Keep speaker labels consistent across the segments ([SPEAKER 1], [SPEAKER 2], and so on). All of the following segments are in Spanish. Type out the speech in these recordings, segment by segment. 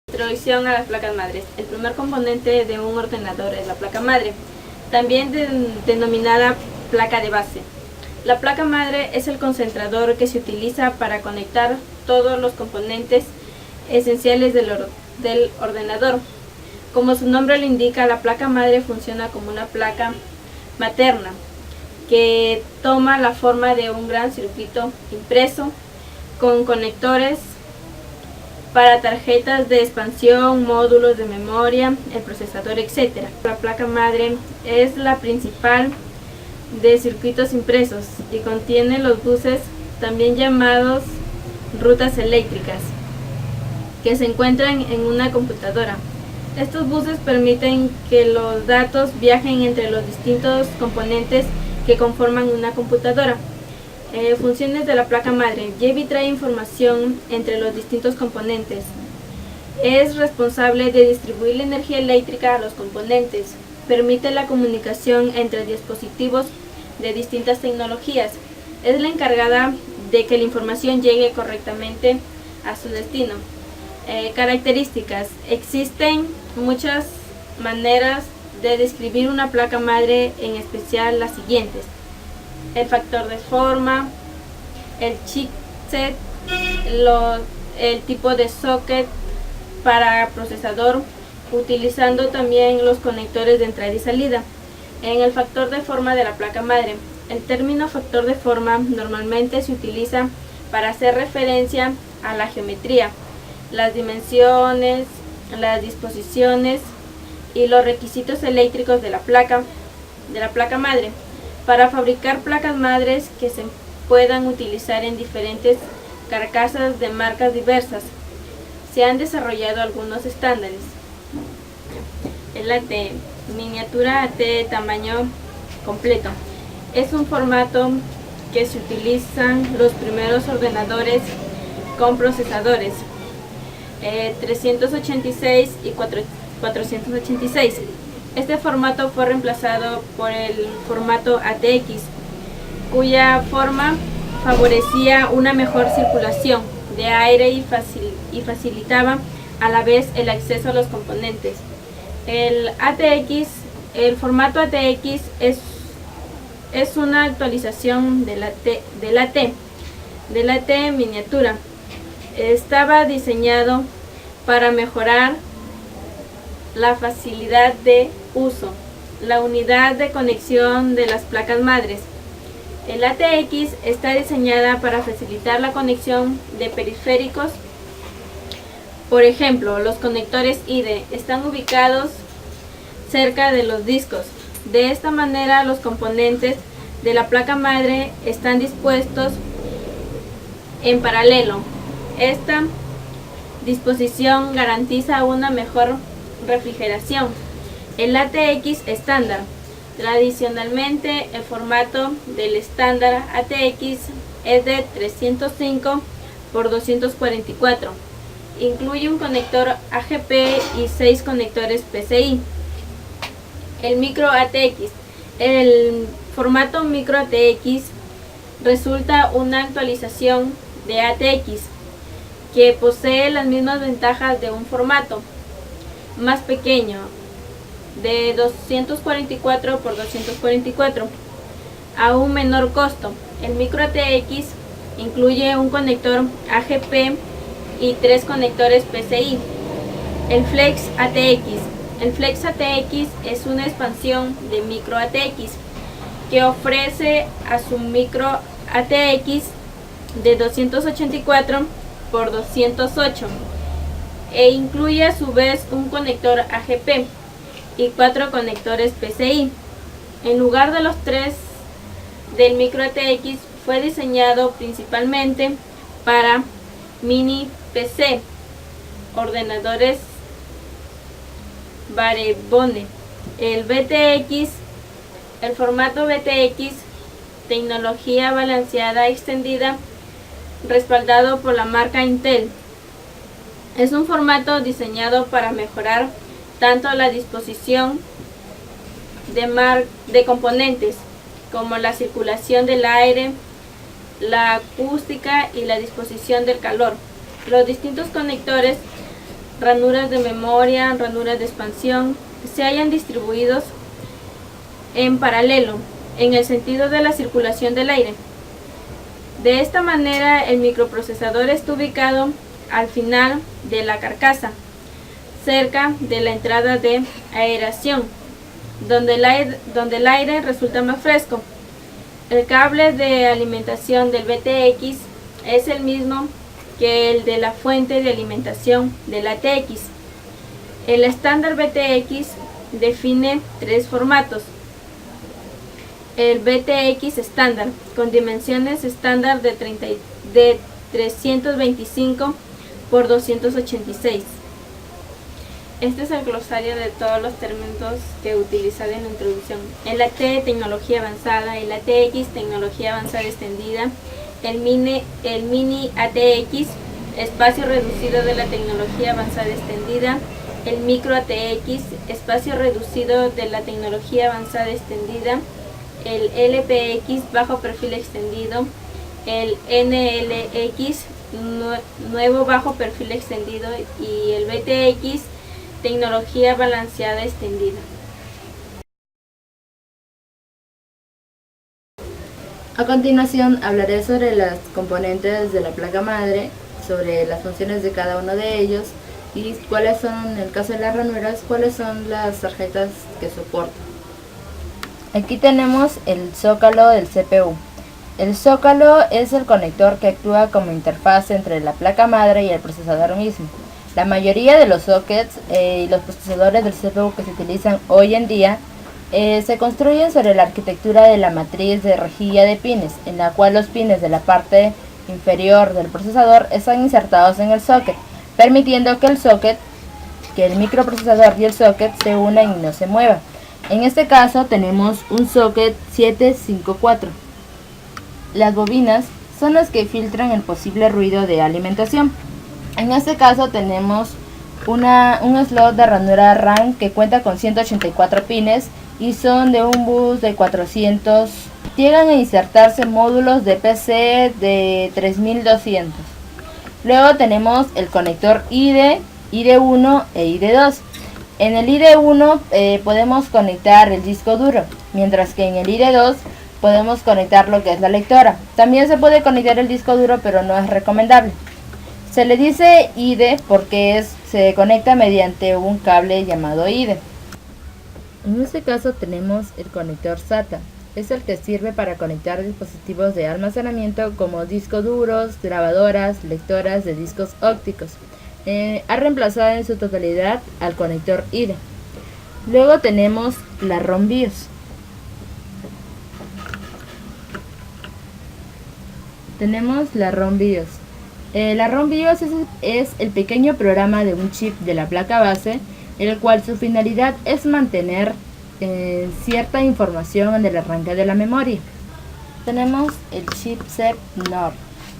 [SPEAKER 1] Introducción a las placas madres. El primer componente de un ordenador es la placa madre, también denominada placa de base. La placa madre es el concentrador que se utiliza para conectar todos los componentes esenciales del ordenador. Como su nombre lo indica, la placa madre funciona como una placa materna que toma la forma de un gran circuito impreso con conectores para tarjetas de expansión, módulos de memoria, el procesador, etc. La placa madre es la principal de circuitos impresos y contiene los buses, también llamados rutas eléctricas, que se encuentran en una computadora. Estos buses permiten que los datos viajen entre los distintos componentes que conforman una computadora. Funciones de la placa madre. Lleva y trae información entre los distintos componentes. Es responsable de distribuir la energía eléctrica a los componentes. Permite la comunicación entre dispositivos de distintas tecnologías. Es la encargada de que la información llegue correctamente a su destino. Características. Existen muchas maneras de describir una placa madre, en especial las siguientes: el factor de forma, el chipset, el tipo de socket para procesador, utilizando también los conectores de entrada y salida. En el factor de forma de la placa madre, el término factor de forma normalmente se utiliza para hacer referencia a la geometría, las dimensiones, las disposiciones y los requisitos eléctricos de la placa madre, para fabricar placas madres que se puedan utilizar en diferentes carcasas de marcas diversas. Se han desarrollado algunos estándares. El AT, miniatura AT tamaño completo, es un formato que se utilizan los primeros ordenadores con procesadores 386 y 486. Este formato fue reemplazado por el formato ATX, cuya forma favorecía una mejor circulación de aire y facilitaba a la vez el acceso a los componentes. El formato ATX es una actualización del AT miniatura. Estaba diseñado para mejorar la facilidad de uso, la unidad de conexión de las placas madres. El ATX está diseñada para facilitar la conexión de periféricos. Por ejemplo, los conectores IDE están ubicados cerca de los discos. De esta manera, los componentes de la placa madre están dispuestos en paralelo. Esta disposición garantiza una mejor refrigeración. El ATX estándar. Tradicionalmente, el formato del estándar ATX es de 305 por 244. Incluye un conector AGP y 6 conectores PCI. El micro ATX. El formato micro ATX resulta una actualización de ATX que posee las mismas ventajas de un formato más pequeño, de 244 por 244, a un menor costo. El micro ATX incluye un conector AGP y 3 conectores PCI. El Flex ATX. El Flex ATX es una expansión de micro ATX que ofrece a su micro ATX de 284 por 208 e incluye a su vez un conector AGP y 4 conectores PCI. En lugar de los 3 del micro ATX, fue diseñado principalmente para mini PC, ordenadores Barebone. El BTX, el formato BTX, tecnología balanceada extendida, respaldado por la marca Intel. Es un formato diseñado para mejorar tanto la disposición de componentes como la circulación del aire, la acústica y la disposición del calor. Los distintos conectores ranuras de memoria, ranuras de expansión, se hallan distribuidos en paralelo, en el sentido de la circulación del aire. De esta manera, el microprocesador está ubicado al final de la carcasa, cerca de la entrada de aeración, donde el aire resulta más fresco. El cable de alimentación del BTX es el mismo que el de la fuente de alimentación del ATX. El estándar BTX define tres formatos. El BTX estándar, con dimensiones estándar de 325 por 286. Este es el glosario de todos los términos que he utilizado en la introducción. El AT, tecnología avanzada; el ATX, tecnología avanzada extendida; el mini ATX, espacio reducido de la tecnología avanzada extendida; el micro ATX, espacio reducido de la tecnología avanzada extendida; el LPX, bajo perfil extendido; el NLX, nuevo bajo perfil extendido; y el BTX, tecnología balanceada extendida.
[SPEAKER 2] A continuación hablaré sobre las componentes de la placa madre, sobre las funciones de cada uno de ellos y cuáles son, en el caso de las ranuras, cuáles son las tarjetas que soportan. Aquí tenemos el zócalo del CPU. El zócalo es el conector que actúa como interfaz entre la placa madre y el procesador mismo. La mayoría de los sockets y los procesadores del CPU que se utilizan hoy en día se construyen sobre la arquitectura de la matriz de rejilla de pines, en la cual los pines de la parte inferior del procesador están insertados en el socket, permitiendo que el microprocesador y el socket se unan y no se muevan. En este caso tenemos un socket 754. Las bobinas son las que filtran el posible ruido de alimentación. En este caso tenemos un slot de ranura RAM que cuenta con 184 pines y son de un bus de 400. Llegan a insertarse módulos de PC de 3200. Luego tenemos el conector IDE, IDE1 e IDE2. En el IDE1 podemos conectar el disco duro, mientras que en el IDE2 podemos conectar lo que es la lectora. También se puede conectar el disco duro, pero no es recomendable. Se le dice IDE porque se conecta mediante un cable llamado IDE. En este caso tenemos el conector SATA. Es el que sirve para conectar dispositivos de almacenamiento como discos duros, grabadoras, lectoras de discos ópticos. Ha reemplazado en su totalidad al conector IDE. Luego tenemos la ROM BIOS. Tenemos la ROM BIOS. La ROM BIOS es el pequeño programa de un chip de la placa base, el cual su finalidad es mantener cierta información en el arranque de la memoria. Tenemos el chipset NOR.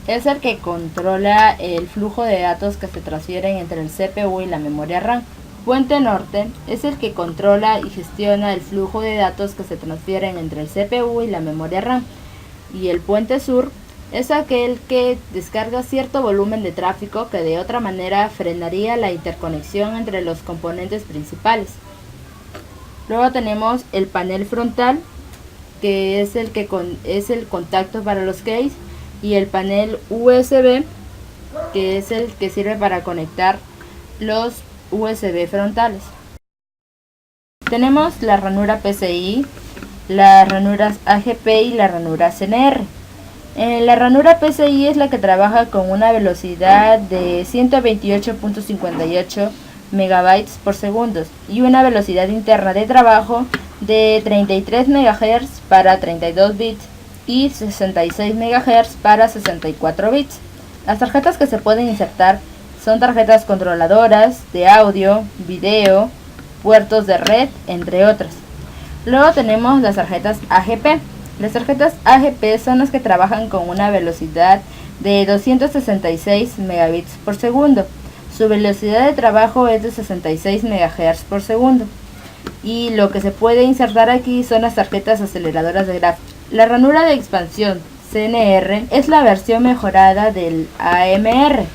[SPEAKER 2] Es el que controla el flujo de datos que se transfieren entre el CPU y la memoria RAM. Puente norte es el que controla y gestiona el flujo de datos que se transfieren entre el CPU y la memoria RAM. Y el puente sur es aquel que descarga cierto volumen de tráfico que de otra manera frenaría la interconexión entre los componentes principales. Luego tenemos el panel frontal, que es el contacto para los keys, y el panel USB, que es el que sirve para conectar los USB frontales. Tenemos la ranura PCI, las ranuras AGP y la ranura CNR. La ranura PCI es la que trabaja con una velocidad de 128.58 megabytes por segundo y una velocidad interna de trabajo de 33 MHz para 32 bits y 66 MHz para 64 bits. Las tarjetas que se pueden insertar son tarjetas controladoras de audio, video, puertos de red, entre otras. Luego tenemos las tarjetas AGP. Las tarjetas AGP son las que trabajan con una velocidad de 266 megabits por segundo. Su velocidad de trabajo es de 66 MHz por segundo. Y lo que se puede insertar aquí son las tarjetas aceleradoras de gráficos. La ranura de expansión CNR es la versión mejorada del AMR.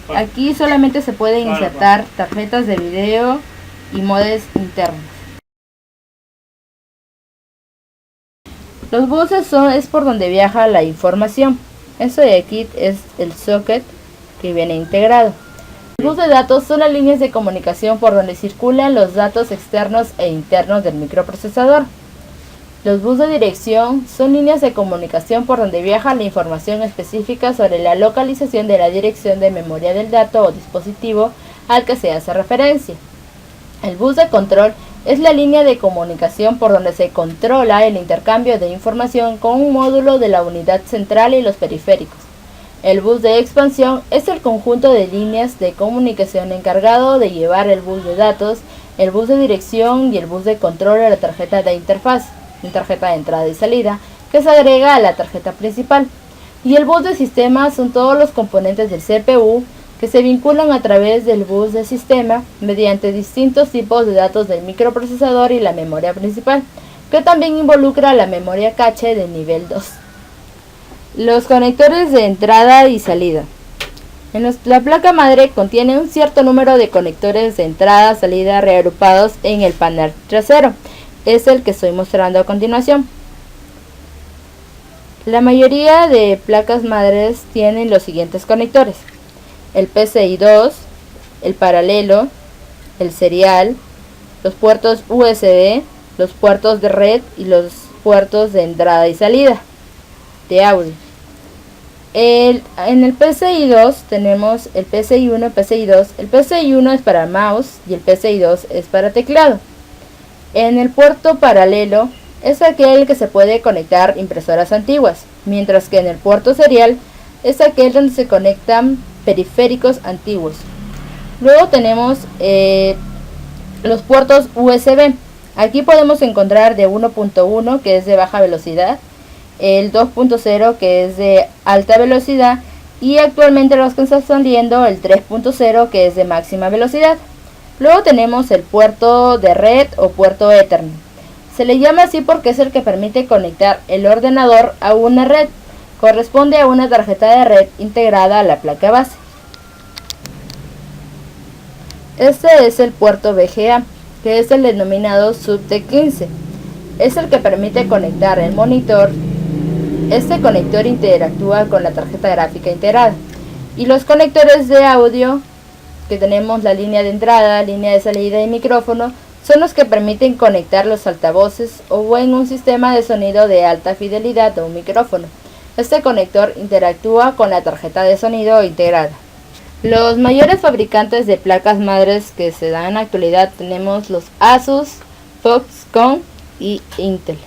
[SPEAKER 2] Aquí solamente se pueden insertar tarjetas de video y modems internos. Los buses es por donde viaja la información. Eso de aquí es el socket que viene integrado. Los buses de datos son las líneas de comunicación por donde circulan los datos externos e internos del microprocesador. Los buses de dirección son líneas de comunicación por donde viaja la información específica sobre la localización de la dirección de memoria del dato o dispositivo al que se hace referencia. El bus de control es la línea de comunicación por donde se controla el intercambio de información con un módulo de la unidad central y los periféricos. El bus de expansión es el conjunto de líneas de comunicación encargado de llevar el bus de datos, el bus de dirección y el bus de control a la tarjeta de interfaz, tarjeta de entrada y salida, que se agrega a la tarjeta principal. Y el bus de sistema son todos los componentes del CPU que se vinculan a través del bus de sistema mediante distintos tipos de datos del microprocesador y la memoria principal, que también involucra la memoria cache de nivel 2. Los conectores de entrada y salida. La placa madre contiene un cierto número de conectores de entrada-salida reagrupados en el panel trasero. Es el que estoy mostrando a continuación. La mayoría de placas madres tienen los siguientes conectores: el PCI 2, el paralelo, el serial, los puertos USB, los puertos de red y los puertos de entrada y salida de audio. En el PCI 2 tenemos el PCI 1 y PCI 2. El PCI 1 es para mouse y el PCI 2 es para teclado. En el puerto paralelo es aquel que se puede conectar impresoras antiguas, mientras que en el puerto serial es aquel donde se conectan periféricos antiguos. Luego tenemos los puertos USB. Aquí podemos encontrar de 1.1 que es de baja velocidad, el 2.0 que es de alta velocidad y actualmente los que están saliendo el 3.0 que es de máxima velocidad. Luego tenemos el puerto de red o puerto Ethernet. Se le llama así porque es el que permite conectar el ordenador a una red. Corresponde a una tarjeta de red integrada a la placa base. Este es el puerto VGA, que es el denominado SUBT15. Es el que permite conectar el monitor. Este conector interactúa con la tarjeta gráfica integrada. Y los conectores de audio, que tenemos la línea de entrada, línea de salida y micrófono, son los que permiten conectar los altavoces o en un sistema de sonido de alta fidelidad o un micrófono. Este conector interactúa con la tarjeta de sonido integrada. Los mayores fabricantes de placas madres que se dan en la actualidad tenemos los Asus, Foxconn y Intel.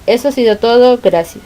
[SPEAKER 2] Eso ha sido todo, gracias.